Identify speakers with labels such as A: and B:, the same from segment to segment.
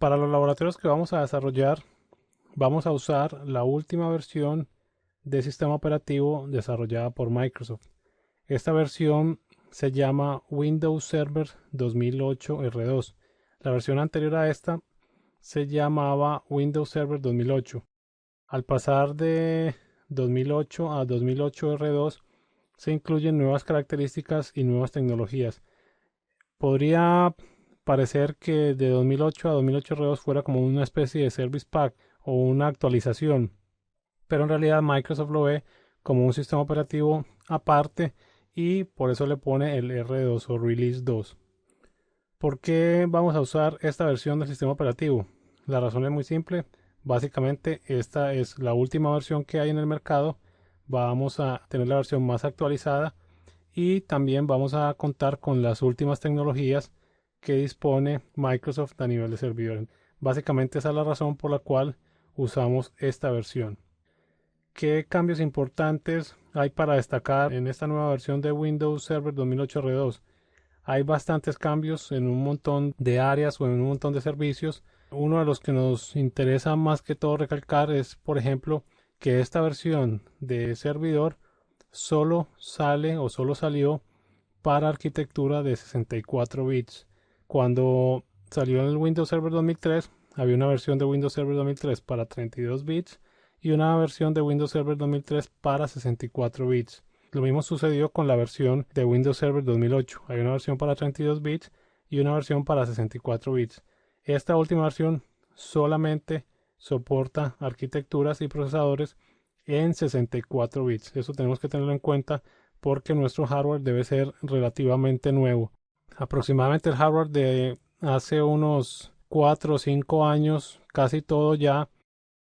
A: Para los laboratorios que vamos a desarrollar, vamos a usar la última versión de sistema operativo desarrollada por Microsoft. Esta versión se llama Windows Server 2008 R2. La versión anterior a esta se llamaba Windows Server 2008. Al pasar de 2008 a 2008 R2 se incluyen nuevas características y nuevas tecnologías. Podría parecer que de 2008 a 2008 R2 fuera como una especie de Service Pack o una actualización, pero en realidad Microsoft lo ve como un sistema operativo aparte y por eso le pone el R2 o Release 2. ¿Por qué vamos a usar esta versión del sistema operativo? La razón es muy simple. Básicamente esta es la última versión que hay en el mercado. Vamos a tener la versión más actualizada y también vamos a contar con las últimas tecnologías que dispone Microsoft a nivel de servidor. Básicamente esa es la razón por la cual usamos esta versión. ¿Qué cambios importantes hay para destacar en esta nueva versión de Windows Server 2008 R2? Hay bastantes cambios en un montón de áreas o en un montón de servicios. Uno de los que nos interesa más que todo recalcar es, por ejemplo, que esta versión de servidor solo sale o solo salió para arquitectura de 64 bits. Cuando salió en el Windows Server 2003, había una versión de Windows Server 2003 para 32 bits y una versión de Windows Server 2003 para 64 bits. Lo mismo sucedió con la versión de Windows Server 2008. Hay una versión para 32 bits y una versión para 64 bits. Esta última versión solamente soporta arquitecturas y procesadores en 64 bits. Eso tenemos que tenerlo en cuenta porque nuestro hardware debe ser relativamente nuevo. Aproximadamente el hardware de hace unos 4 o 5 años, casi todo ya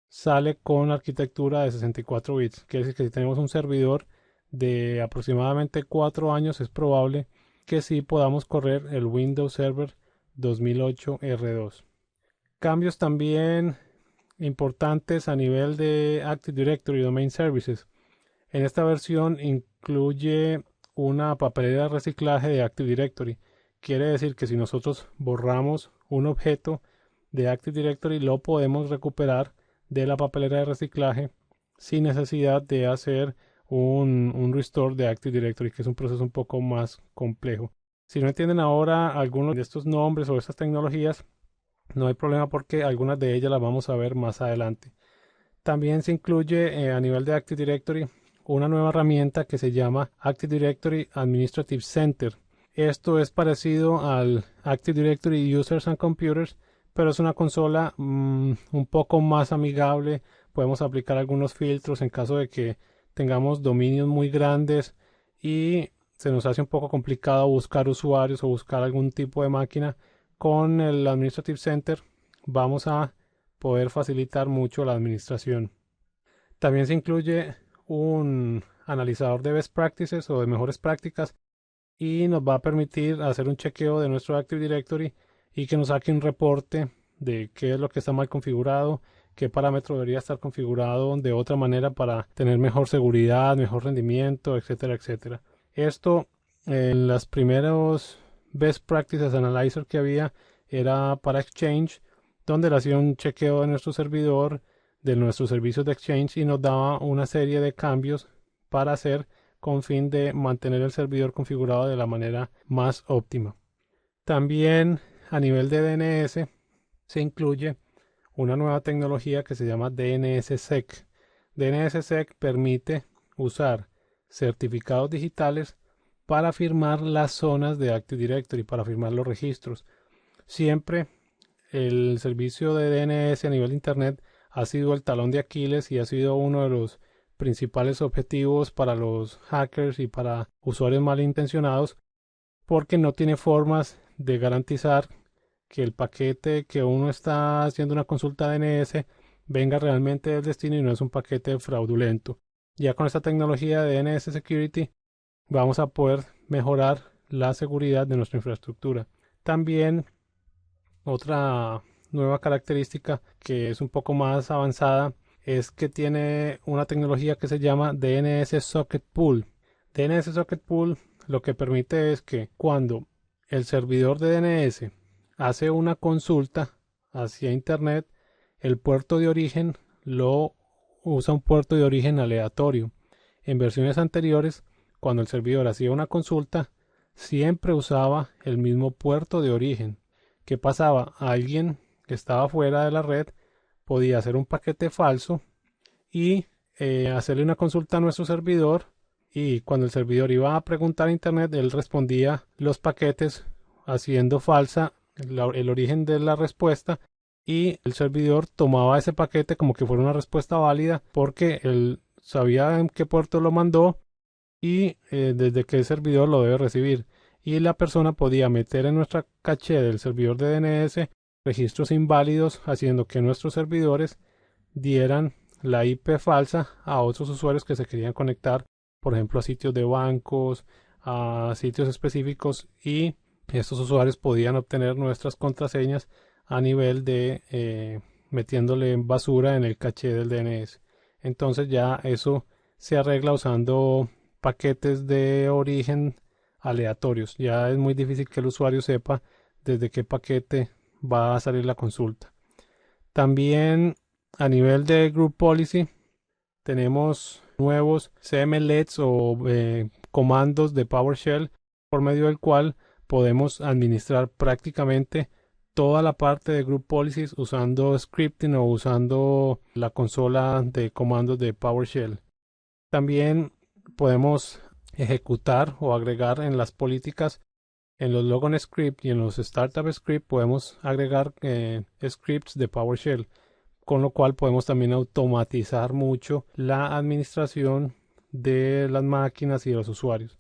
A: sale con arquitectura de 64 bits. Quiere decir que si tenemos un servidor de aproximadamente 4 años, es probable que sí podamos correr el Windows Server 2008 R2. Cambios también importantes a nivel de Active Directory y Domain Services. En esta versión incluye una papelera de reciclaje de Active Directory. Quiere decir que si nosotros borramos un objeto de Active Directory, lo podemos recuperar de la papelera de reciclaje sin necesidad de hacer un restore de Active Directory, que es un proceso un poco más complejo. Si no entienden ahora algunos de estos nombres o estas tecnologías, no hay problema porque algunas de ellas las vamos a ver más adelante. También se incluye a nivel de Active Directory una nueva herramienta que se llama Active Directory Administrative Center. Esto es parecido al Active Directory Users and Computers, pero es una consola un poco más amigable. Podemos aplicar algunos filtros en caso de que tengamos dominios muy grandes y se nos hace un poco complicado buscar usuarios o buscar algún tipo de máquina. Con el Administrative Center vamos a poder facilitar mucho la administración. También se incluye un analizador de best practices o de mejores prácticas y nos va a permitir hacer un chequeo de nuestro Active Directory y que nos saque un reporte de qué es lo que está mal configurado, qué parámetro debería estar configurado de otra manera para tener mejor seguridad, mejor rendimiento, etcétera, etcétera. Esto en las primeros best practices analyzer que había era para Exchange, donde le hacía un chequeo de nuestro servidor, de nuestros servicios de Exchange y nos daba una serie de cambios para hacer con fin de mantener el servidor configurado de la manera más óptima. También a nivel de DNS se incluye una nueva tecnología que se llama DNSSEC. DNSSEC permite usar certificados digitales para firmar las zonas de Active Directory, para firmar los registros. Siempre el servicio de DNS a nivel de Internet ha sido el talón de Aquiles y ha sido uno de los principales objetivos para los hackers y para usuarios malintencionados porque no tiene formas de garantizar que el paquete que uno está haciendo una consulta DNS venga realmente del destino y no es un paquete fraudulento. Ya con esta tecnología de DNS Security vamos a poder mejorar la seguridad de nuestra infraestructura. También otra nueva característica que es un poco más avanzada es que tiene una tecnología que se llama DNS Socket Pool. DNS Socket Pool lo que permite es que cuando el servidor de DNS hace una consulta hacia Internet, el puerto de origen lo usa un puerto de origen aleatorio. En versiones anteriores, cuando el servidor hacía una consulta, siempre usaba el mismo puerto de origen. ¿Qué pasaba? Alguien que estaba fuera de la red podía hacer un paquete falso y hacerle una consulta a nuestro servidor, y cuando el servidor iba a preguntar a Internet, él respondía los paquetes haciendo falsa el origen de la respuesta, y el servidor tomaba ese paquete como que fuera una respuesta válida porque él sabía en qué puerto lo mandó y desde qué servidor lo debe recibir. Y la persona podía meter en nuestra caché del servidor de DNS registros inválidos, haciendo que nuestros servidores dieran la IP falsa a otros usuarios que se querían conectar, por ejemplo, a sitios de bancos, a sitios específicos, y estos usuarios podían obtener nuestras contraseñas a nivel de metiéndole basura en el caché del DNS. Entonces ya eso se arregla usando paquetes de origen aleatorios. Ya es muy difícil que el usuario sepa desde qué paquete va a salir la consulta. También a nivel de Group Policy tenemos nuevos CMLETs o comandos de PowerShell, por medio del cual podemos administrar prácticamente toda la parte de Group Policies usando scripting o usando la consola de comandos de PowerShell. También podemos ejecutar o agregar en las políticas, en los Logon Script y en los Startup Script, podemos agregar scripts de PowerShell, con lo cual podemos también automatizar mucho la administración de las máquinas y de los usuarios.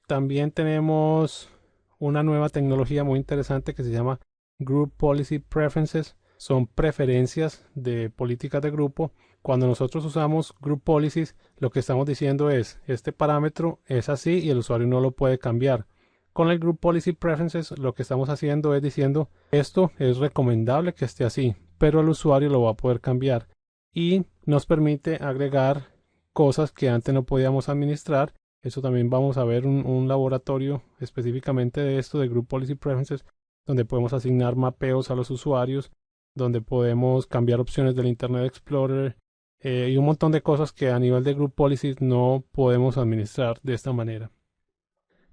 A: También tenemos una nueva tecnología muy interesante que se llama Group Policy Preferences. Son preferencias de políticas de grupo. Cuando nosotros usamos Group Policies, lo que estamos diciendo es, este parámetro es así y el usuario no lo puede cambiar. Con el Group Policy Preferences lo que estamos haciendo es diciendo, esto es recomendable que esté así, pero el usuario lo va a poder cambiar, y nos permite agregar cosas que antes no podíamos administrar. Eso también vamos a ver un laboratorio específicamente de esto, de Group Policy Preferences, donde podemos asignar mapeos a los usuarios, donde podemos cambiar opciones del Internet Explorer y un montón de cosas que a nivel de Group Policies no podemos administrar de esta manera.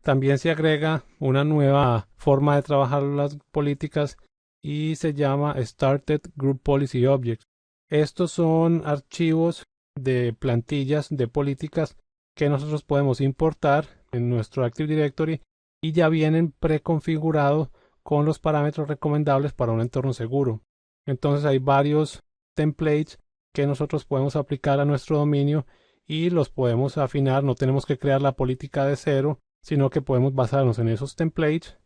A: También se agrega una nueva forma de trabajar las políticas y se llama Started Group Policy Objects. Estos son archivos de plantillas de políticas que nosotros podemos importar en nuestro Active Directory y ya vienen preconfigurados con los parámetros recomendables para un entorno seguro. Entonces hay varios templates que nosotros podemos aplicar a nuestro dominio y los podemos afinar. No tenemos que crear la política de cero, sino que podemos basarnos en esos templates,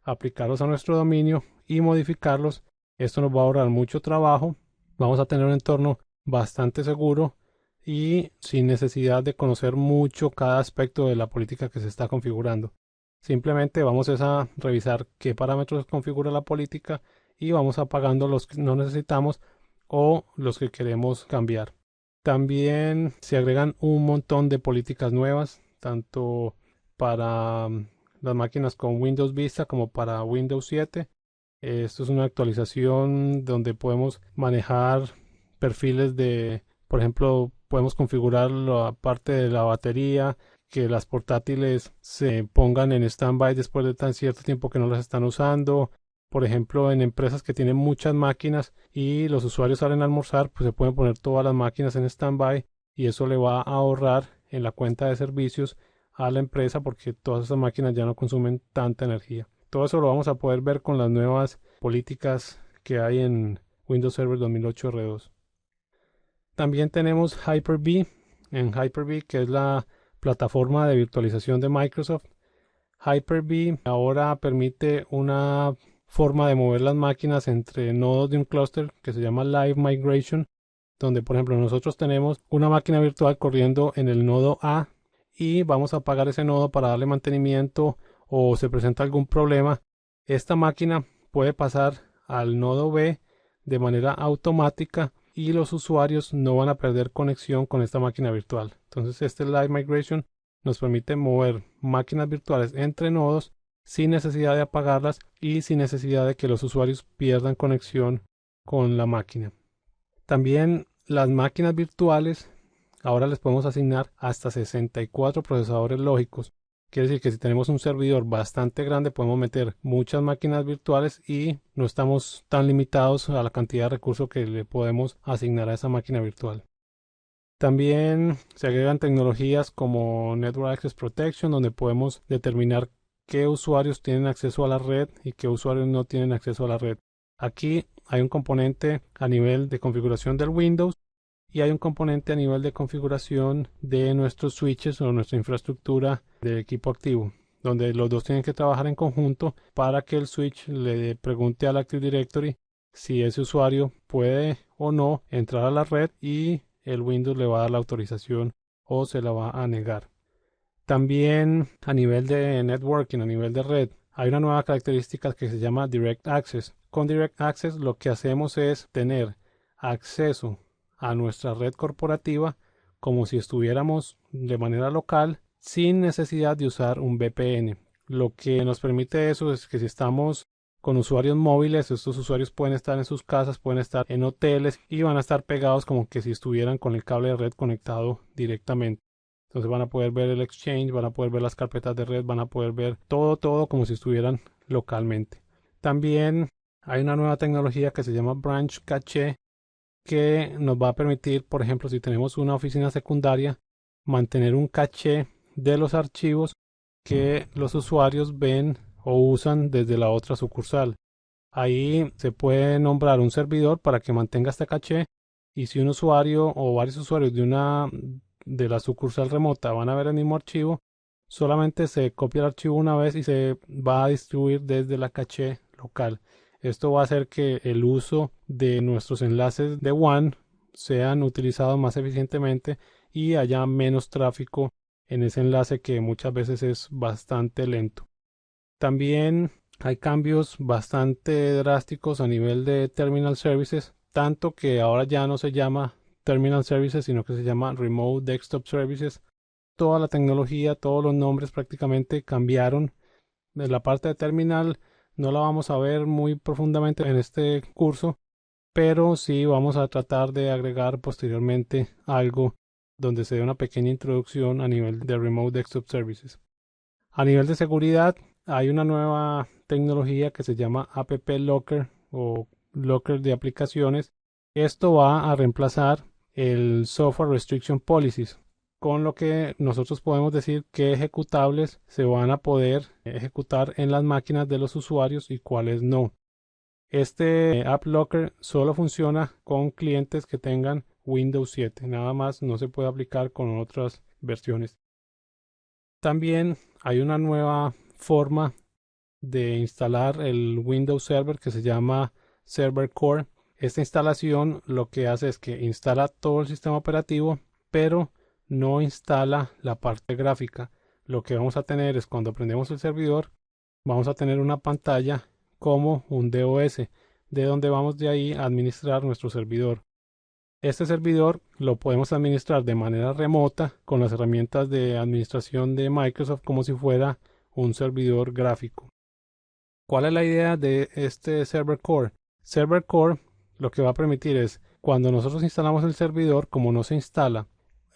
A: aplicarlos a nuestro dominio y modificarlos. Esto nos va a ahorrar mucho trabajo. Vamos a tener un entorno bastante seguro y sin necesidad de conocer mucho cada aspecto de la política que se está configurando. Simplemente vamos a revisar qué parámetros configura la política y vamos apagando los que no necesitamos o los que queremos cambiar. También se agregan un montón de políticas nuevas, tanto para las máquinas con Windows Vista como para Windows 7. Esto es una actualización donde podemos manejar perfiles de, por ejemplo, podemos configurar la parte de la batería, que las portátiles se pongan en standby después de tan cierto tiempo que no las están usando. Por ejemplo, en empresas que tienen muchas máquinas y los usuarios salen a almorzar, pues se pueden poner todas las máquinas en standby y eso le va a ahorrar en la cuenta de servicios a la empresa porque todas esas máquinas ya no consumen tanta energía. Todo eso lo vamos a poder ver con las nuevas políticas que hay en Windows Server 2008 R2. También tenemos Hyper-V. En Hyper-V, que es la plataforma de virtualización de Microsoft, Hyper-V ahora permite una forma de mover las máquinas entre nodos de un clúster que se llama Live Migration, donde por ejemplo nosotros tenemos una máquina virtual corriendo en el nodo A y vamos a apagar ese nodo para darle mantenimiento o se presenta algún problema. Esta máquina puede pasar al nodo B de manera automática y los usuarios no van a perder conexión con esta máquina virtual. Entonces este Live Migration nos permite mover máquinas virtuales entre nodos sin necesidad de apagarlas y sin necesidad de que los usuarios pierdan conexión con la máquina. También las máquinas virtuales, ahora les podemos asignar hasta 64 procesadores lógicos. Quiere decir que si tenemos un servidor bastante grande podemos meter muchas máquinas virtuales y no estamos tan limitados a la cantidad de recursos que le podemos asignar a esa máquina virtual. También se agregan tecnologías como Network Access Protection, donde podemos determinar qué usuarios tienen acceso a la red y qué usuarios no tienen acceso a la red. Aquí hay un componente a nivel de configuración del Windows y hay un componente a nivel de configuración de nuestros switches o nuestra infraestructura del equipo activo, donde los dos tienen que trabajar en conjunto para que el switch le pregunte al Active Directory si ese usuario puede o no entrar a la red y el Windows le va a dar la autorización o se la va a negar. También a nivel de networking, a nivel de red, hay una nueva característica que se llama Direct Access. Con Direct Access lo que hacemos es tener acceso a nuestra red corporativa como si estuviéramos de manera local sin necesidad de usar un VPN. Lo que nos permite eso es que si estamos con usuarios móviles, estos usuarios pueden estar en sus casas, pueden estar en hoteles y van a estar pegados como que si estuvieran con el cable de red conectado directamente. Entonces van a poder ver el Exchange, van a poder ver las carpetas de red, van a poder ver todo como si estuvieran localmente. También hay una nueva tecnología que se llama Branch Cache, que nos va a permitir, por ejemplo, si tenemos una oficina secundaria, mantener un caché de los archivos que los usuarios ven o usan desde la otra sucursal. Ahí se puede nombrar un servidor para que mantenga este caché y si un usuario o varios usuarios de la sucursal remota van a ver el mismo archivo, solamente se copia el archivo una vez y se va a distribuir desde la caché local. Esto va a hacer que el uso de nuestros enlaces de WAN sean utilizados más eficientemente y haya menos tráfico en ese enlace que muchas veces es bastante lento. También hay cambios bastante drásticos a nivel de Terminal Services, tanto que ahora ya no se llama Terminal Services, sino que se llama Remote Desktop Services. Toda la tecnología, todos los nombres prácticamente cambiaron. En la parte de terminal no la vamos a ver muy profundamente en este curso, pero sí vamos a tratar de agregar posteriormente algo donde se dé una pequeña introducción a nivel de Remote Desktop Services. A nivel de seguridad hay una nueva tecnología que se llama App Locker o Locker de aplicaciones. Esto va a reemplazar el Software Restriction Policies, con lo que nosotros podemos decir qué ejecutables se van a poder ejecutar en las máquinas de los usuarios y cuáles no. Este App Locker solo funciona con clientes que tengan Windows 7, nada más no se puede aplicar con otras versiones. También hay una nueva forma de instalar el Windows Server que se llama Server Core. Esta instalación lo que hace es que instala todo el sistema operativo, pero no instala la parte gráfica. Lo que vamos a tener es cuando prendemos el servidor, vamos a tener una pantalla como un DOS, de donde vamos de ahí a administrar nuestro servidor. Este servidor lo podemos administrar de manera remota con las herramientas de administración de Microsoft como si fuera un servidor gráfico. ¿Cuál es la idea de este Server Core? Server Core lo que va a permitir es cuando nosotros instalamos el servidor, como no se instala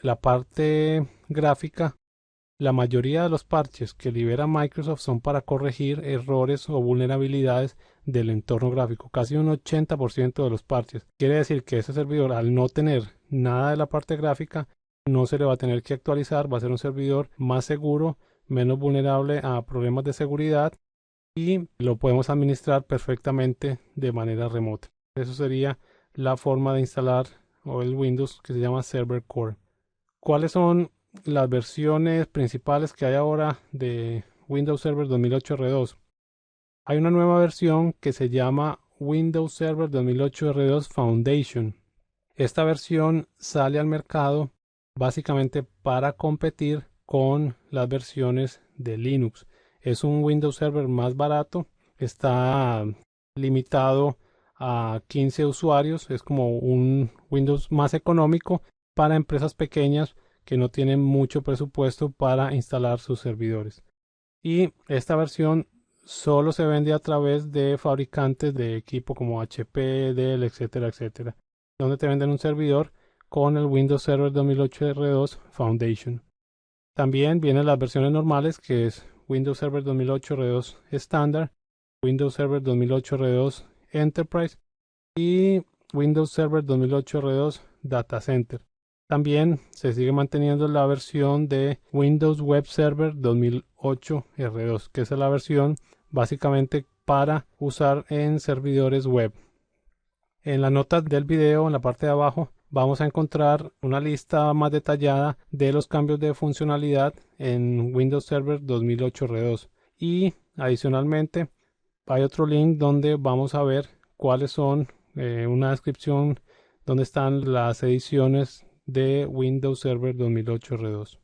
A: la parte gráfica, la mayoría de los parches que libera Microsoft son para corregir errores o vulnerabilidades del entorno gráfico, casi un 80% de los parches. Quiere decir que ese servidor, al no tener nada de la parte gráfica, no se le va a tener que actualizar, va a ser un servidor más seguro, menos vulnerable a problemas de seguridad y lo podemos administrar perfectamente de manera remota. Eso sería la forma de instalar o el Windows que se llama Server Core. ¿Cuáles son las versiones principales que hay ahora de Windows Server 2008 R2? Hay una nueva versión que se llama Windows Server 2008 R2 Foundation. Esta versión sale al mercado básicamente para competir con las versiones de Linux. Es un Windows Server más barato, está limitado a 15 usuarios, es como un Windows más económico para empresas pequeñas que no tienen mucho presupuesto para instalar sus servidores. Y esta versión solo se vende a través de fabricantes de equipo como HP, Dell, etcétera, etcétera, donde te venden un servidor con el Windows Server 2008 R2 Foundation. También vienen las versiones normales, que es Windows Server 2008 R2 Standard, Windows Server 2008 R2 Enterprise y Windows Server 2008 R2 Data Center. También se sigue manteniendo la versión de Windows Web Server 2008 R2, que es la versión básicamente para usar en servidores web. En las notas del video, en la parte de abajo, vamos a encontrar una lista más detallada de los cambios de funcionalidad en Windows Server 2008 R2. Y adicionalmente hay otro link donde vamos a ver cuáles son, una descripción donde están las ediciones de Windows Server 2008 R2.